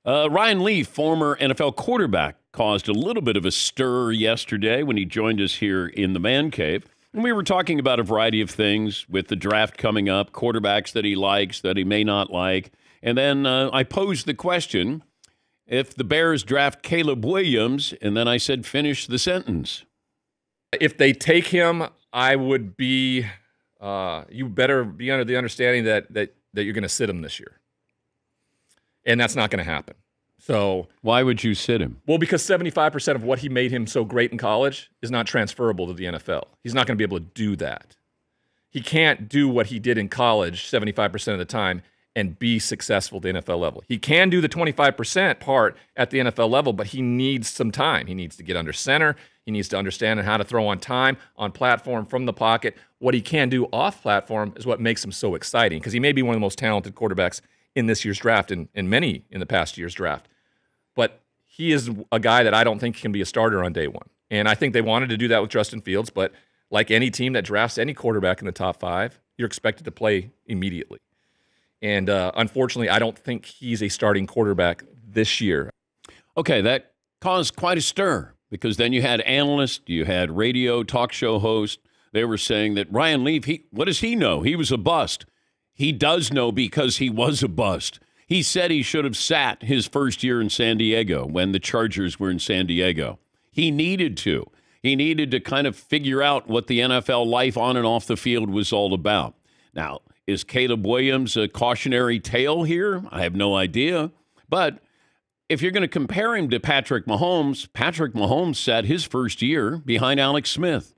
Ryan Leaf, former NFL quarterback, caused a little bit of a stir yesterday when he joined us here in the Man Cave. And we were talking about a variety of things with the draft coming up, quarterbacks that he likes, that he may not like. And then I posed the question, if the Bears draft Caleb Williams, and then I said, finish the sentence. If they take him, I would be, you better be under the understanding that you're going to sit him this year. And that's not going to happen. So why would you sit him? Well, because 75% of what he made him so great in college is not transferable to the NFL. He's not going to be able to do that. He can't do what he did in college 75% of the time and be successful at the NFL level. He can do the 25% part at the NFL level, but he needs some time. He needs to get under center. He needs to understand how to throw on time, on platform, from the pocket. What he can do off platform is what makes him so exciting, because he may be one of the most talented quarterbacks in this year's draft and many in the past year's draft. But he is a guy that I don't think can be a starter on day one. And I think they wanted to do that with Justin Fields, but like any team that drafts any quarterback in the top 5, you're expected to play immediately. And unfortunately, I don't think he's a starting quarterback this year. Okay, that caused quite a stir, because then you had analysts, you had radio talk show hosts. They were saying that Ryan Leaf, what does he know? He was a bust. He does know, because he was a bust. He said he should have sat his first year in San Diego when the Chargers were in San Diego. He needed to. He needed to kind of figure out what the NFL life on and off the field was all about. Now, is Caleb Williams a cautionary tale here? I have no idea. But if you're going to compare him to Patrick Mahomes sat his first year behind Alex Smith.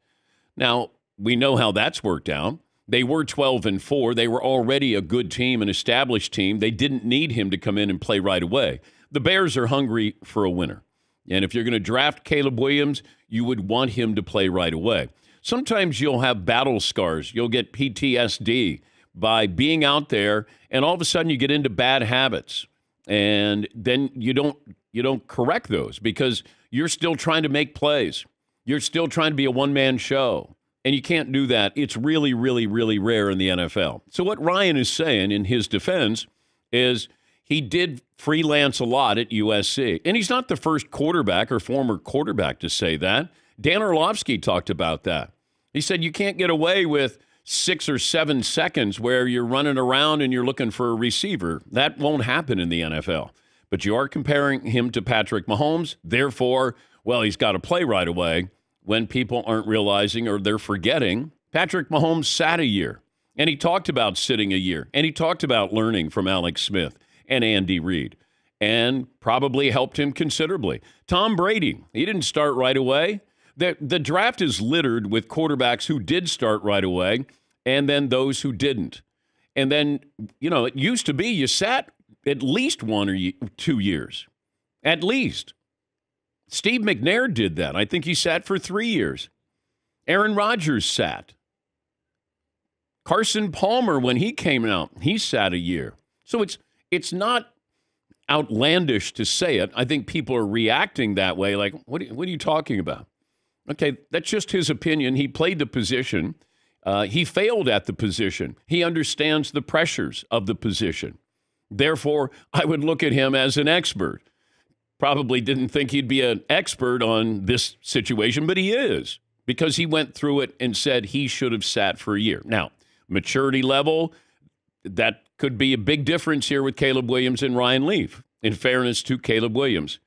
Now, we know how that's worked out. They were 12-4. They were already a good team, an established team. They didn't need him to come in and play right away. The Bears are hungry for a winner. And if you're going to draft Caleb Williams, you would want him to play right away. Sometimes you'll have battle scars. You'll get PTSD by being out there, and all of a sudden you get into bad habits. And then you don't correct those, because you're still trying to make plays. You're still trying to be a one-man show. And you can't do that. It's really, really, really rare in the NFL. So what Ryan is saying in his defense is he did freelance a lot at USC. And he's not the first quarterback or former quarterback to say that. Dan Orlovsky talked about that. He said you can't get away with 6 or 7 seconds where you're running around and you're looking for a receiver. That won't happen in the NFL. But you are comparing him to Patrick Mahomes. Therefore, well, he's got to play right away. When people aren't realizing or they're forgetting, Patrick Mahomes sat a year, and he talked about sitting a year, and he talked about learning from Alex Smith and Andy Reid, and probably helped him considerably. Tom Brady, he didn't start right away. The draft is littered with quarterbacks who did start right away, and then those who didn't. And then, it used to be you sat at least 1 or 2 years, at least. Steve McNair did that. I think he sat for 3 years. Aaron Rodgers sat. Carson Palmer, when he came out, he sat a year. So it's not outlandish to say it. I think people are reacting that way, like, what are you talking about? Okay, that's just his opinion. He played the position. He failed at the position. He understands the pressures of the position. Therefore, I would look at him as an expert. Probably didn't think he'd be an expert on this situation, but he is, because he went through it and said he should have sat for a year. Now, maturity level, that could be a big difference here with Caleb Williams and Ryan Leaf, in fairness to Caleb Williams.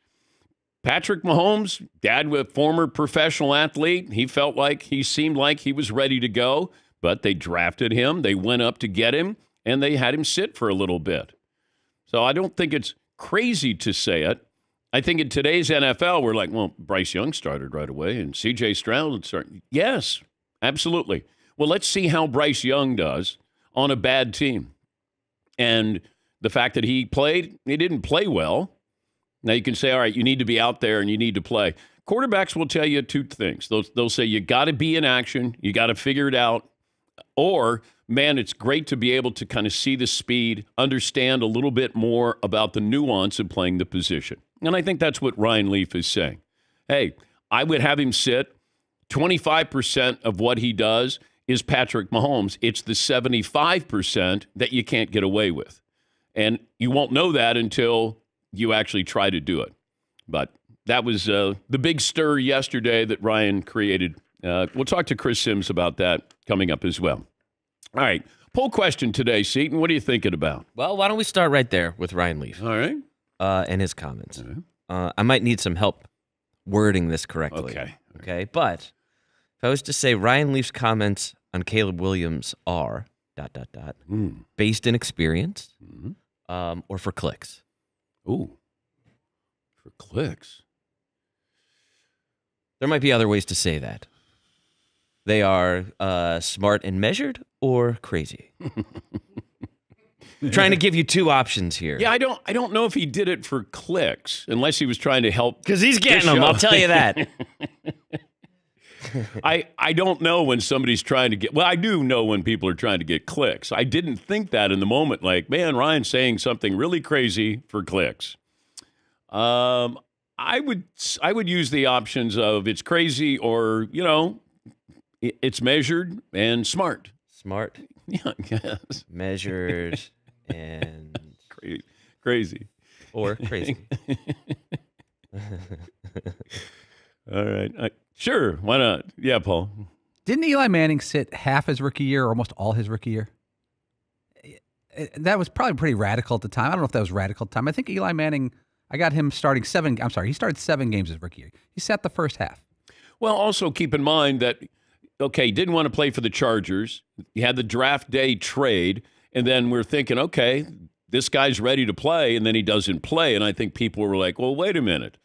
Patrick Mahomes, dad with former professional athlete, he seemed like he was ready to go, but they drafted him, they went up to get him, and they had him sit for a little bit. So I don't think it's crazy to say it. I think in today's NFL, we're like, well, Bryce Young started right away, and C.J. Stroud started. Yes, absolutely. Well, let's see how Bryce Young does on a bad team. And the fact that he didn't play well. Now you can say, all right, you need to be out there and you need to play. Quarterbacks will tell you 2 things. They'll say you got to be in action, you got to figure it out, or, man, it's great to be able to kind of see the speed, understand a little bit more about the nuance of playing the position. And I think that's what Ryan Leaf is saying. Hey, I would have him sit. 25% of what he does is Patrick Mahomes. It's the 75% that you can't get away with. And you won't know that until you actually try to do it. But that was the big stir yesterday that Ryan created. We'll talk to Chris Sims about that coming up as well. All right. Poll question today, Seton. What are you thinking about? Well, why don't we start right there with Ryan Leaf? All right. And his comments. I might need some help wording this correctly. Okay. But if I was to say Ryan Leaf's comments on Caleb Williams are ... based in experience or for clicks. Ooh. For clicks. There might be other ways to say that. They are smart and measured or crazy. I'm trying to give you two options here. Yeah, I don't know if he did it for clicks, unless he was trying to help. Because he's getting them, I'll tell you that. I don't know when somebody's trying to get. Well, I do know when people are trying to get clicks. I didn't think that in the moment. Like, man, Ryan's saying something really crazy for clicks. I would use the options of it's crazy or it's measured and smart. Smart. Yeah, yes. Measured and crazy. Or crazy. All right. Sure. Why not? Yeah, Paul. Didn't Eli Manning sit half his rookie year or almost all his rookie year? That was probably pretty radical at the time. I don't know if that was radical at the time. I think Eli Manning, I got him starting he started 7 games his rookie year. He sat the first half. Well, also keep in mind that, okay, didn't want to play for the Chargers. You had the draft day trade, and then we're thinking, okay, this guy's ready to play, and then he doesn't play. And I think people were like, well, wait a minute.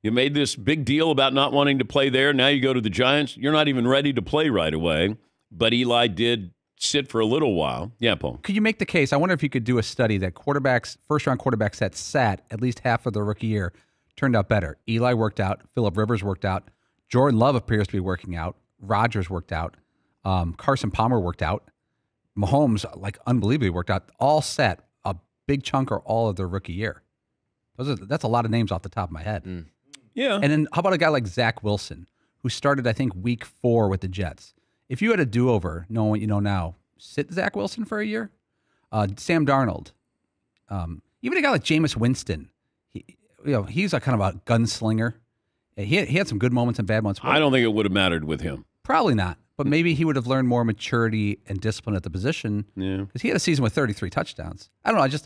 You made this big deal about not wanting to play there. Now you go to the Giants. You're not even ready to play right away. But Eli did sit for a little while. Yeah, Paul. Could you make the case? I wonder if you could do a study that first-round quarterbacks that sat at least half of the rookie year turned out better. Eli worked out. Phillip Rivers worked out. Jordan Love appears to be working out. Rodgers worked out. Carson Palmer worked out. Mahomes, unbelievably worked out. All sat a big chunk or all of their rookie year. That's a lot of names off the top of my head. Yeah. And then how about a guy like Zach Wilson, who started, I think, week 4 with the Jets? If you had a do-over, knowing what you know now, sit Zach Wilson for a year? Sam Darnold. Even a guy like Jameis Winston. He's a kind of a gunslinger. He had some good moments and bad moments. I don't think it would have mattered with him. Probably not. But maybe he would have learned more maturity and discipline at the position. Yeah. Because he had a season with 33 touchdowns. I don't know.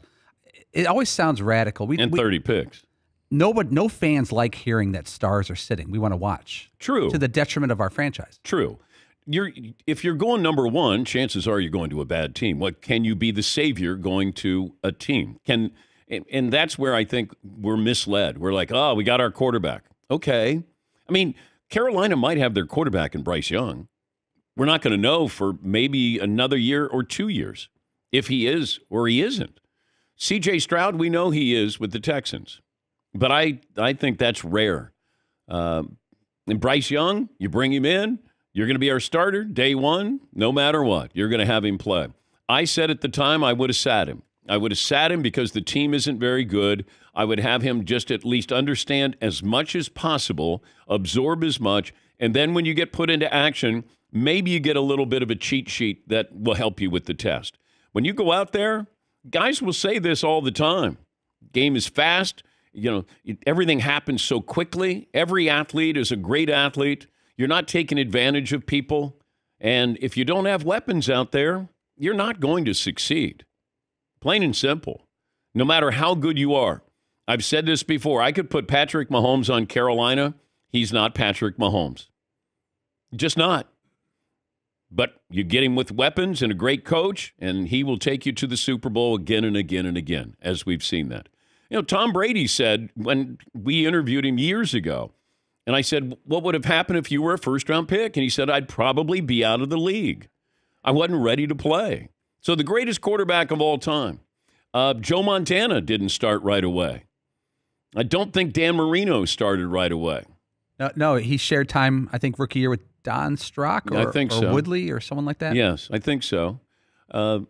It always sounds radical. 30 picks. No fans like hearing that stars are sitting. We want to watch. True. To the detriment of our franchise. True. If you're going number 1, chances are you're going to a bad team. Can you be the savior going to a team? And that's where I think we're misled. We're like, oh, we got our quarterback. Okay. I mean, Carolina might have their quarterback in Bryce Young. We're not going to know for maybe another year or 2 years if he is or he isn't. C.J. Stroud, we know he is with the Texans. But I think that's rare. And Bryce Young, you bring him in, you're going to be our starter day 1, no matter what. You're going to have him play. I said at the time I would have sat him. I would have sat him because the team isn't very good. I would have him just at least understand as much as possible, absorb as much, and then when you get put into action, maybe you get a little bit of a cheat sheet that will help you with the test. When you go out there, guys will say this all the time. Game is fast. Everything happens so quickly. Every athlete is a great athlete. You're not taking advantage of people. And if you don't have weapons out there, you're not going to succeed. Plain and simple. No matter how good you are. I've said this before. I could put Patrick Mahomes on Carolina. He's not Patrick Mahomes. Just not. But you get him with weapons and a great coach, and he will take you to the Super Bowl again and again and again, as we've seen that. Tom Brady said when we interviewed him years ago, and I said, what would have happened if you were a first-round pick? And he said, I'd probably be out of the league. I wasn't ready to play. So the greatest quarterback of all time. Joe Montana didn't start right away. I don't think Dan Marino started right away. No, he shared time, I think, rookie year with Don Strock or Woodley or someone like that. Yes, I think so. But,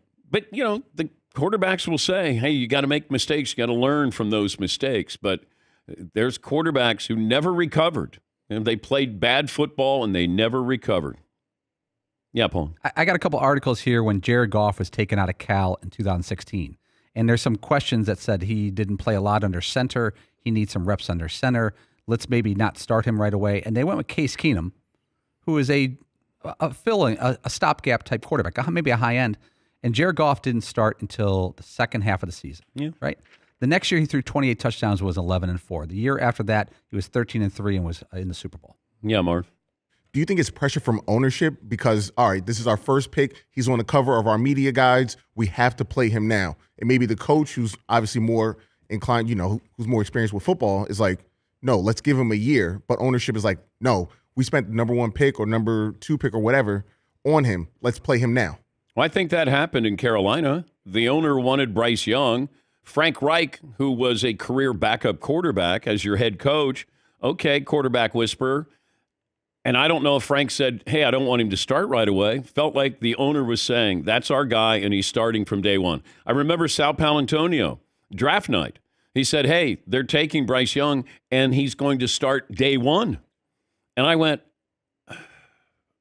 the quarterbacks will say, hey, you got to make mistakes. You got to learn from those mistakes. But there's quarterbacks who never recovered. And they played bad football and they never recovered. Yeah, Paul. I got a couple articles here when Jared Goff was taken out of Cal in 2016. And there's some questions that said he didn't play a lot under center. He needs some reps under center. Let's maybe not start him right away. And they went with Case Keenum, who is a stopgap type quarterback, maybe a high end. And Jared Goff didn't start until the second half of the season. Yeah. Right. The next year he threw 28 touchdowns, was 11-4. The year after that he was 13-3 and was in the Super Bowl. Yeah, Marv. Do you think it's pressure from ownership because, all right, this is our first pick. He's on the cover of our media guides. We have to play him now. And maybe the coach, who's obviously more inclined, who's more experienced with football, is like, no, let's give him a year. But ownership is like, no, we spent the number 1 pick or number 2 pick or whatever on him. Let's play him now. Well, I think that happened in Carolina. The owner wanted Bryce Young. Frank Reich, who was a career backup quarterback, as your head coach, okay, quarterback whisperer. And I don't know if Frank said, hey, I don't want him to start right away. Felt like the owner was saying, that's our guy, and he's starting from day one. I remember Sal Paolantonio, draft night. He said, hey, they're taking Bryce Young, and he's going to start day one. And I went,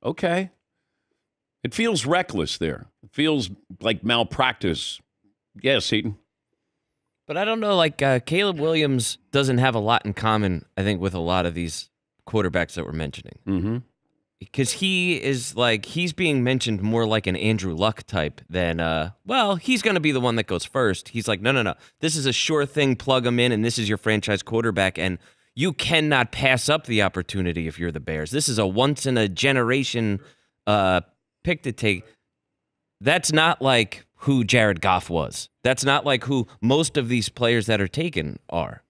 okay. It feels reckless there. It feels like malpractice. Yes, Heaton. But I don't know, like Caleb Williams doesn't have a lot in common, I think, with a lot of these quarterbacks that we're mentioning. Mm-hmm. Because he is like, he's being mentioned more like an Andrew Luck type than, well, he's going to be the one that goes first. He's like, no. This is a sure thing, plug him in, and this is your franchise quarterback, and you cannot pass up the opportunity if you're the Bears. This is a once-in-a-generation pick to take. That's not like who Jared Goff was. That's not like who most of these players that are taken are.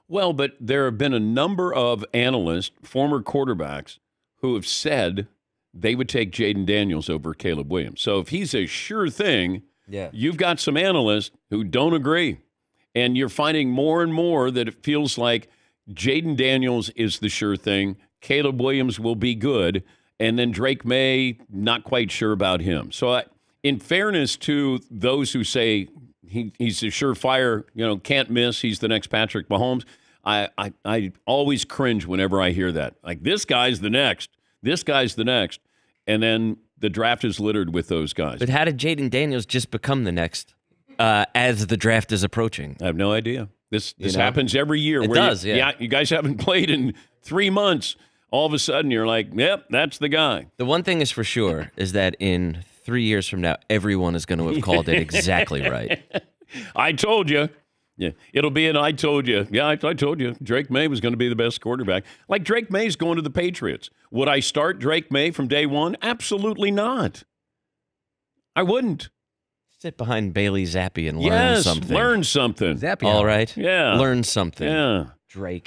Well, but there have been a number of analysts, former quarterbacks, who have said they would take Jaden Daniels over Caleb Williams. So if he's a sure thing, you've got some analysts who don't agree. And you're finding more and more that it feels like Jaden Daniels is the sure thing. Caleb Williams will be good. And then Drake May, not quite sure about him. So in fairness to those who say he's a surefire, can't miss, he's the next Patrick Mahomes, I always cringe whenever I hear that. Like, this guy's the next. This guy's the next. And then the draft is littered with those guys. But how did Jaden Daniels just become the next as the draft is approaching? I have no idea. This happens every year. It does, yeah. You guys haven't played in 3 months. All of a sudden, you're like, yep, that's the guy. The one thing is for sure is that in 3 years from now, everyone is going to have called it exactly right. I told you. Yeah, it'll be an I told you. Yeah, I told you. Drake May was going to be the best quarterback. Like, Drake May's going to the Patriots. Would I start Drake May from day one? Absolutely not. I wouldn't. Sit behind Bailey Zappi and learn something. Learn something. Zappi. All right? Yeah. Learn something. Yeah. Drake.